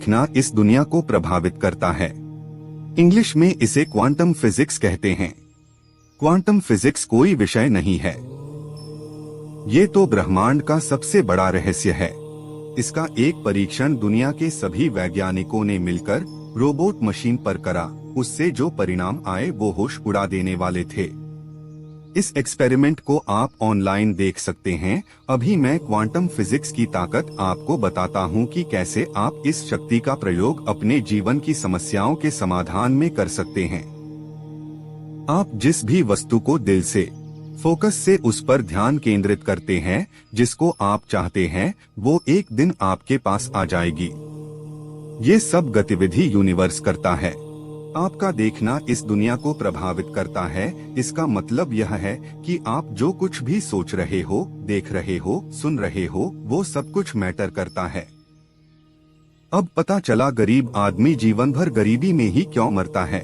देखना इस दुनिया को प्रभावित करता है। इंग्लिश में इसे क्वांटम फिजिक्स कहते हैं। क्वांटम फिजिक्स कोई विषय नहीं है, ये तो ब्रह्मांड का सबसे बड़ा रहस्य है। इसका एक परीक्षण दुनिया के सभी वैज्ञानिकों ने मिलकर रोबोट मशीन पर करा। उससे जो परिणाम आए वो होश उड़ा देने वाले थे। इस एक्सपेरिमेंट को आप ऑनलाइन देख सकते हैं। अभी मैं क्वांटम फिजिक्स की ताकत आपको बताता हूँ कि कैसे आप इस शक्ति का प्रयोग अपने जीवन की समस्याओं के समाधान में कर सकते हैं। आप जिस भी वस्तु को दिल से फोकस से उस पर ध्यान केंद्रित करते हैं, जिसको आप चाहते हैं, वो एक दिन आपके पास आ जाएगी। ये सब गतिविधि यूनिवर्स करता है। आपका देखना इस दुनिया को प्रभावित करता है। इसका मतलब यह है कि आप जो कुछ भी सोच रहे हो, देख रहे हो, सुन रहे हो, वो सब कुछ मैटर करता है। अब पता चला गरीब आदमी जीवन भर गरीबी में ही क्यों मरता है।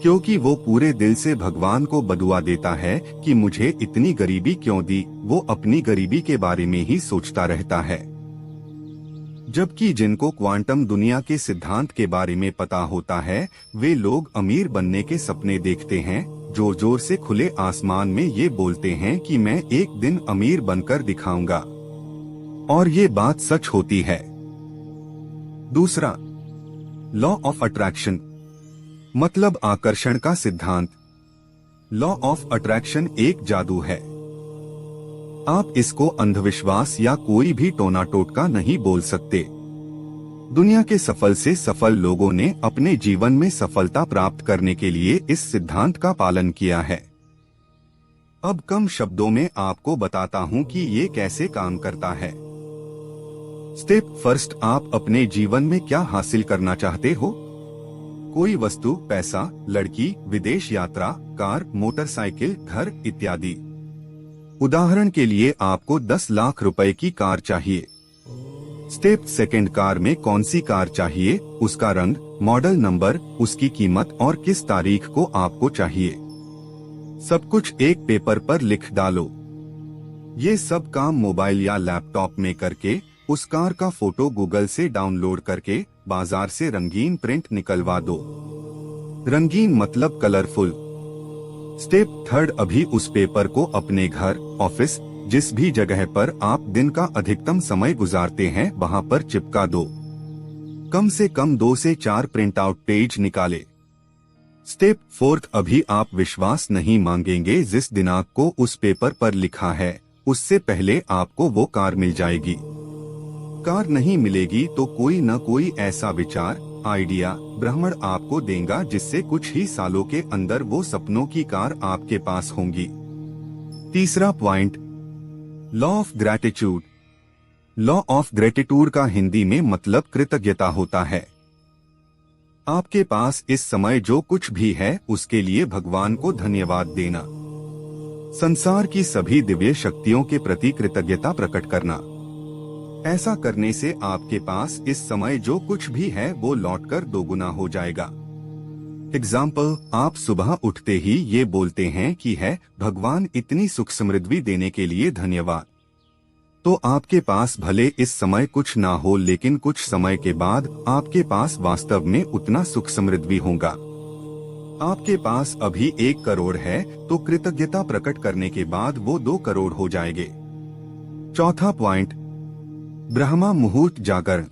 क्योंकि वो पूरे दिल से भगवान को बदुआ देता है कि मुझे इतनी गरीबी क्यों दी। वो अपनी गरीबी के बारे में ही सोचता रहता है। जबकि जिनको क्वांटम दुनिया के सिद्धांत के बारे में पता होता है, वे लोग अमीर बनने के सपने देखते हैं। जोर जोर से खुले आसमान में ये बोलते हैं कि मैं एक दिन अमीर बनकर दिखाऊंगा, और ये बात सच होती है। दूसरा, लॉ ऑफ अट्रैक्शन, मतलब आकर्षण का सिद्धांत। लॉ ऑफ अट्रैक्शन एक जादू है। आप इसको अंधविश्वास या कोई भी टोना टोटका नहीं बोल सकते। दुनिया के सफल से सफल लोगों ने अपने जीवन में सफलता प्राप्त करने के लिए इस सिद्धांत का पालन किया है। अब कम शब्दों में आपको बताता हूं कि ये कैसे काम करता है। स्टेप फर्स्ट, आप अपने जीवन में क्या हासिल करना चाहते हो? कोई वस्तु, पैसा, लड़की, विदेश यात्रा, कार, मोटरसाइकिल, घर इत्यादि। उदाहरण के लिए आपको 10 लाख रुपए की कार चाहिए। स्टेप सेकंड, कार में कौन सी कार चाहिए, उसका रंग, मॉडल नंबर, उसकी कीमत और किस तारीख को आपको चाहिए, सब कुछ एक पेपर पर लिख डालो। ये सब काम मोबाइल या लैपटॉप में करके उस कार का फोटो गूगल से डाउनलोड करके बाजार से रंगीन प्रिंट निकलवा दो। रंगीन मतलब कलरफुल। स्टेप थर्ड, अभी उस पेपर को अपने घर, ऑफिस, जिस भी जगह पर आप दिन का अधिकतम समय गुजारते हैं, वहां पर चिपका दो। कम से कम 2 से 4 प्रिंट आउट पेज निकाले। स्टेप फोर्थ, अभी आप विश्वास नहीं मांगेंगे, जिस दिनांक को उस पेपर पर लिखा है, उससे पहले आपको वो कार मिल जाएगी। कार नहीं मिलेगी तो कोई न कोई ऐसा विचार, आइडिया, ब्रह्मांड आपको देगा, जिससे कुछ ही सालों के अंदर वो सपनों की कार आपके पास होंगी। तीसरा point, law of gratitude. Law of gratitude का हिंदी में मतलब कृतज्ञता होता है। आपके पास इस समय जो कुछ भी है, उसके लिए भगवान को धन्यवाद देना। संसार की सभी दिव्य शक्तियों के प्रति कृतज्ञता प्रकट करना। ऐसा करने से आपके पास इस समय जो कुछ भी है वो लौटकर दोगुना हो जाएगा। एग्जाम्पल, आप सुबह उठते ही ये बोलते हैं कि है भगवान इतनी सुख समृद्धि देने के लिए धन्यवाद। तो आपके पास भले इस समय कुछ ना हो, लेकिन कुछ समय के बाद आपके पास वास्तव में उतना सुख समृद्धि होगा। आपके पास अभी 1 करोड़ है तो कृतज्ञता प्रकट करने के बाद वो 2 करोड़ हो जाएंगे। चौथा पॉइंट, ब्रह्मा मुहूर्त जागरण।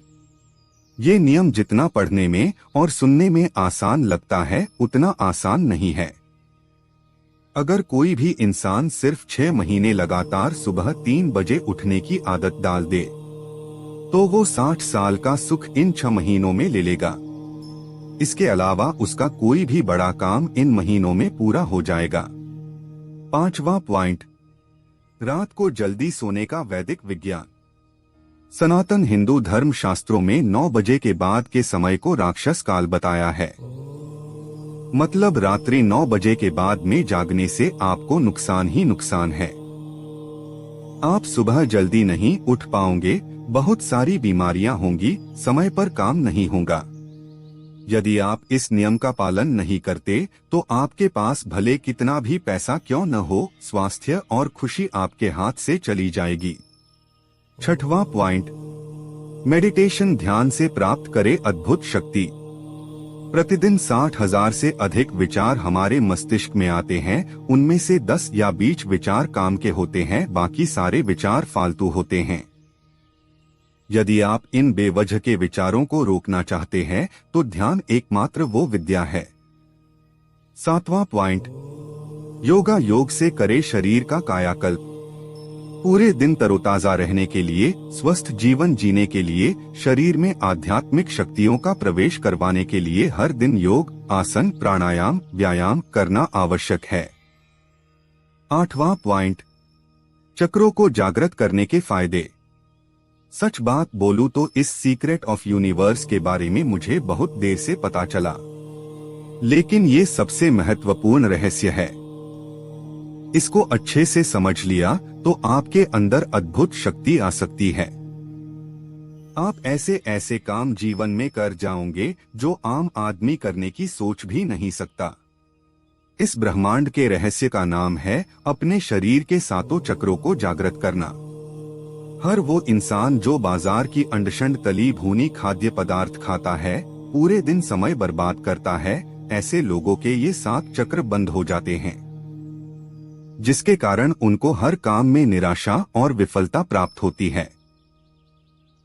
ये नियम जितना पढ़ने में और सुनने में आसान लगता है, उतना आसान नहीं है। अगर कोई भी इंसान सिर्फ 6 महीने लगातार सुबह 3 बजे उठने की आदत डाल दे, तो वो 60 साल का सुख इन 6 महीनों में ले लेगा। इसके अलावा उसका कोई भी बड़ा काम इन महीनों में पूरा हो जाएगा। पांचवा पॉइंट, रात को जल्दी सोने का वैदिक विज्ञान। सनातन हिंदू धर्म शास्त्रों में 9 बजे के बाद के समय को राक्षस काल बताया है। मतलब रात्रि 9 बजे के बाद में जागने से आपको नुकसान ही नुकसान है। आप सुबह जल्दी नहीं उठ पाओगे, बहुत सारी बीमारियां होंगी, समय पर काम नहीं होगा। यदि आप इस नियम का पालन नहीं करते तो आपके पास भले कितना भी पैसा क्यों न हो, स्वास्थ्य और खुशी आपके हाथ से चली जाएगी। छठवां पॉइंट, मेडिटेशन ध्यान से प्राप्त करे अद्भुत शक्ति। प्रतिदिन 60,000 से अधिक विचार हमारे मस्तिष्क में आते हैं। उनमें से 10 या 20 विचार काम के होते हैं, बाकी सारे विचार फालतू होते हैं। यदि आप इन बेवजह के विचारों को रोकना चाहते हैं तो ध्यान एकमात्र वो विद्या है। 7वां पॉइंट, योगा योग से करे शरीर का कायाकल्प। पूरे दिन तरोताजा रहने के लिए, स्वस्थ जीवन जीने के लिए, शरीर में आध्यात्मिक शक्तियों का प्रवेश करवाने के लिए हर दिन योग, आसन, प्राणायाम, व्यायाम करना आवश्यक है। 8वां पॉइंट, चक्रों को जागृत करने के फायदे। सच बात बोलूं तो इस सीक्रेट ऑफ यूनिवर्स के बारे में मुझे बहुत देर से पता चला, लेकिन ये सबसे महत्वपूर्ण रहस्य है। इसको अच्छे से समझ लिया तो आपके अंदर अद्भुत शक्ति आ सकती है। आप ऐसे ऐसे काम जीवन में कर जाओगे जो आम आदमी करने की सोच भी नहीं सकता। इस ब्रह्मांड के रहस्य का नाम है अपने शरीर के 7 चक्रों को जागृत करना। हर वो इंसान जो बाजार की अंडशंड तली भुनी खाद्य पदार्थ खाता है, पूरे दिन समय बर्बाद करता है, ऐसे लोगों के ये 7 चक्र बंद हो जाते हैं, जिसके कारण उनको हर काम में निराशा और विफलता प्राप्त होती है।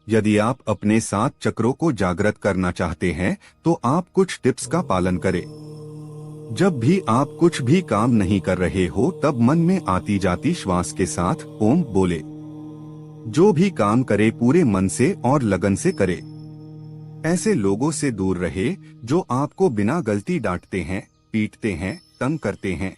यदि आप अपने 7 चक्रों को जागृत करना चाहते हैं तो आप कुछ टिप्स का पालन करें। जब भी आप कुछ भी काम नहीं कर रहे हो तब मन में आती जाती श्वास के साथ ओम बोले। जो भी काम करे पूरे मन से और लगन से करे। ऐसे लोगों से दूर रहे जो आपको बिना गलती डांटते हैं, पीटते हैं, तंग करते हैं।